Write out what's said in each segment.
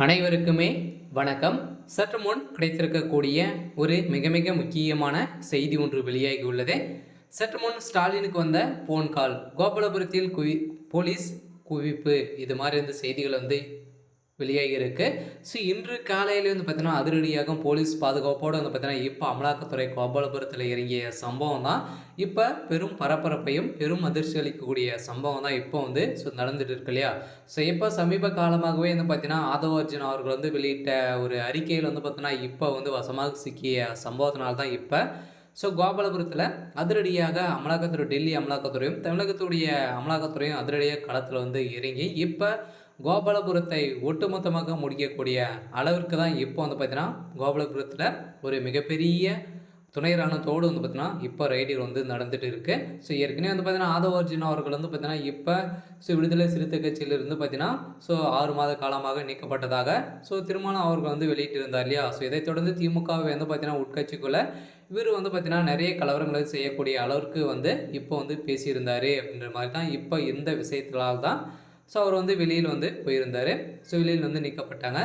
அனைவருக்குமே வணக்கம். சற்று முன் கிடைத்திருக்கக்கூடிய ஒரு மிக மிக முக்கியமான செய்தி ஒன்று வெளியாகி உள்ளது. சற்று முன் ஸ்டாலினுக்கு வந்த போன் கால், கோபாலபுரத்தில் போலீஸ் குவிப்பு, இது மாதிரி வந்து செய்திகள் வந்து வெளியாகி இருக்கு. ஸோ இன்று காலையில் வந்து பார்த்தீங்கன்னா அதிரடியாக போலீஸ் பாதுகாப்போடு வந்து பார்த்தீங்கன்னா இப்போ அமலாக்கத்துறை கோபாலபுரத்தில் இறங்கிய சம்பவம் தான் இப்போ பெரும் பரபரப்பையும் பெரும் அதிர்ச்சி அளிக்கக்கூடிய சம்பவம் தான் இப்போ வந்து நடந்துட்டு இருக்கு இல்லையா. ஸோ இப்போ சமீப காலமாகவே வந்து பார்த்தீங்கன்னா ஆதவ அர்ஜுன் அவர்கள் வந்து வெளியிட்ட ஒரு அறிக்கையில் வந்து பார்த்தீங்கன்னா இப்போ வந்து வசமாக சிக்கிய சம்பவத்தினால்தான் இப்போ கோபாலபுரத்தில் அதிரடியாக அமலாக்கத்துறை, டெல்லி அமலாக்கத்துறையும் தமிழகத்துடைய அமலாக்கத்துறையும் அதிரடியாக களத்தில் வந்து இறங்கி இப்போ கோபாலபுரத்தை ஒட்டுமொத்தமாக முடிக்கக்கூடிய அளவிற்கு தான் இப்போ வந்து பார்த்தீங்கன்னா கோபாலபுரத்தில் ஒரு மிகப்பெரிய துணை ராணுவத்தோடு வந்து பார்த்தீங்கன்னா இப்போ ரைடில் வந்து நடந்துட்டு இருக்கு. ஸோ ஏற்கனவே வந்து பார்த்தீங்கன்னா ஆதவ அர்ஜுன் அவர்கள் வந்து பார்த்தீங்கன்னா இப்போ விடுதலை சிறுத்தை கட்சியிலிருந்து பார்த்தீங்கன்னா 6 மாத காலமாக நீக்கப்பட்டதாக திருமணம் அவர்கள் வந்து வெளியிட்டு இருந்தார் இல்லையா. இதைத் தொடர்ந்து திமுகவை வந்து பார்த்தீங்கன்னா உட்கட்சிக்குள்ள இவர் வந்து பார்த்தீங்கன்னா நிறைய கலவரங்களை செய்யக்கூடிய அளவிற்கு வந்து இப்போ வந்து பேசியிருந்தார் அப்படின்ற மாதிரி தான் இப்போ இந்த விஷயத்தினால் தான் அவர் வந்து வெளியில் வந்து போயிருந்தார். வெளியில் வந்து நீக்கப்பட்டாங்க.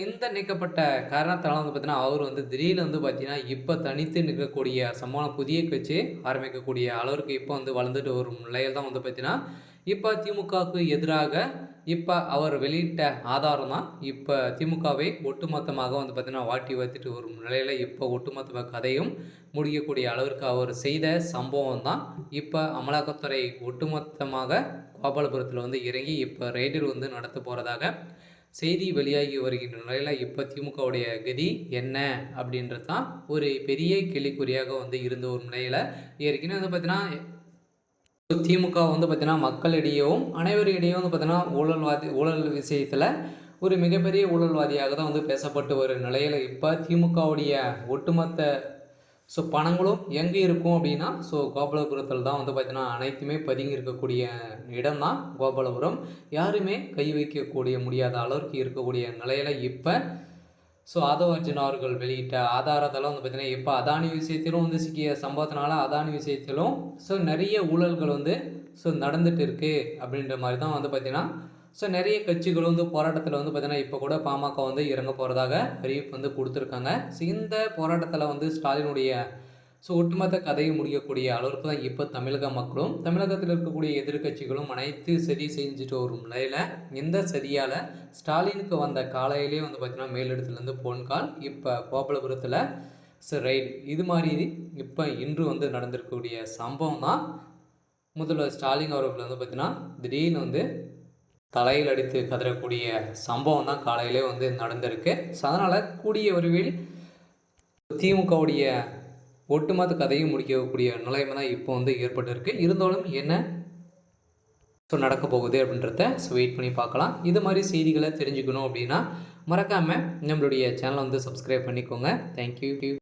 இந்த நீக்கப்பட்ட காரணத்தால் வந்து பார்த்தீங்கன்னா அவர் வந்து திடீர்னு வந்து பார்த்தீங்கன்னா இப்போ தனித்து நிற்கக்கூடிய சம்பவம் புதிய கட்சி ஆரம்பிக்கக்கூடிய அளவிற்கு இப்போ வந்து வளர்ந்துட்டு வரும் நிலையில் தான் வந்து பார்த்தீங்கன்னா இப்போ திமுகவுக்கு எதிராக இப்போ அவர் வெளியிட்ட ஆதாரம் தான் இப்போ திமுகவை ஒட்டுமொத்தமாக வந்து பார்த்தீங்கன்னா வாட்டி வைத்துட்டு வரும் நிலையில் இப்போ ஒட்டுமொத்த கதையும் முடிக்கக்கூடிய அளவிற்கு அவர் செய்த சம்பவம் தான் இப்போ அமலாக்கத்துறை ஒட்டுமொத்தமாக கோபாலபுரத்தில் வந்து இறங்கி இப்போ ரைடில் வந்து நடத்த போகிறதாக செய்தி வெளியாகி வருகின்ற நிலையில் இப்போ திமுகவுடைய கதி என்ன அப்படின்றது தான் ஒரு பெரிய கேள்விக்குறியாக வந்து இருந்த ஒரு நிலையில் ஏற்கனவே வந்து பார்த்தீங்கன்னா திமுக வந்து பார்த்தீங்கன்னா மக்களிடையவும் அனைவரிடையும் வந்து பார்த்தீங்கன்னா ஊழல் விஷயத்தில் ஒரு மிகப்பெரிய ஊழல்வாதியாக தான் வந்து பேசப்பட்டு வரும் நிலையில் இப்போ திமுகவுடைய ஒட்டுமொத்த பணங்களும் எங்கே இருக்கும் அப்படின்னா கோபாலபுரத்தில் தான் வந்து பார்த்தீங்கன்னா அனைத்துமே பதுங்கி இருக்கக்கூடிய இடம் தான் கோபாலபுரம். யாருமே கை வைக்கக்கூடிய முடியாத அளவிற்கு இருக்கக்கூடிய நிலையில் இப்போ ஆதவ அர்ஜுன் அவர்கள் வெளியிட்ட ஆதாரத்தெல்லாம் வந்து பார்த்தீங்கன்னா இப்போ அதானி விஷயத்திலும் வந்து சிக்கிய சம்பவத்தினால அதானி விஷயத்திலும் நிறைய ஊழல்கள் வந்து நடந்துட்டு இருக்கு அப்படின்ற மாதிரி தான் வந்து பார்த்தீங்கன்னா நிறைய கட்சிகள் வந்து போராட்டத்தில் வந்து பார்த்தீங்கன்னா இப்போ கூட பாமக வந்து இறங்க போகிறதாக அறிவிப்பு வந்து கொடுத்துருக்காங்க. இந்த போராட்டத்தில் வந்து ஸ்டாலினுடைய ஒட்டுமொத்த கதையை முடியக்கூடிய அளவுக்கு தான் இப்போ தமிழக மக்களும் தமிழகத்தில் இருக்கக்கூடிய எதிர்கட்சிகளும் அனைத்து சதி செஞ்சுட்டு வரும் நிலையில் இந்த சதியால் ஸ்டாலினுக்கு வந்த காலையிலே வந்து பார்த்திங்கன்னா மேலிடத்துலேருந்து போன் கால் இப்போ கோபாலபுரத்தில் ரைடு, இது மாதிரி இப்போ இன்று வந்து நடந்திருக்கக்கூடிய சம்பவம் தான் முதல்வர் ஸ்டாலின் அவர்கள் வந்து பார்த்திங்கன்னா திடீர்னு வந்து தலையில் அடித்து கதறக்கூடிய சம்பவம் தான் காலையிலே வந்து நடந்திருக்கு. அதனால் கூடிய விரைவில் திமுகவுடைய ஒட்டுமொத்த கதையும் முடிக்கக்கூடிய நிலைமை தான் இப்போ வந்து ஏற்பட்டிருக்கு. இருந்தாலும் என்ன நடக்க போகுது அப்படின்றத வெயிட் பண்ணி பார்க்கலாம். இது மாதிரி செய்திகளை தெரிஞ்சுக்கணும் அப்படின்னா மறக்காமல் நம்மளுடைய சேனலை வந்து சப்ஸ்கிரைப் பண்ணிக்கோங்க. தேங்க்யூ.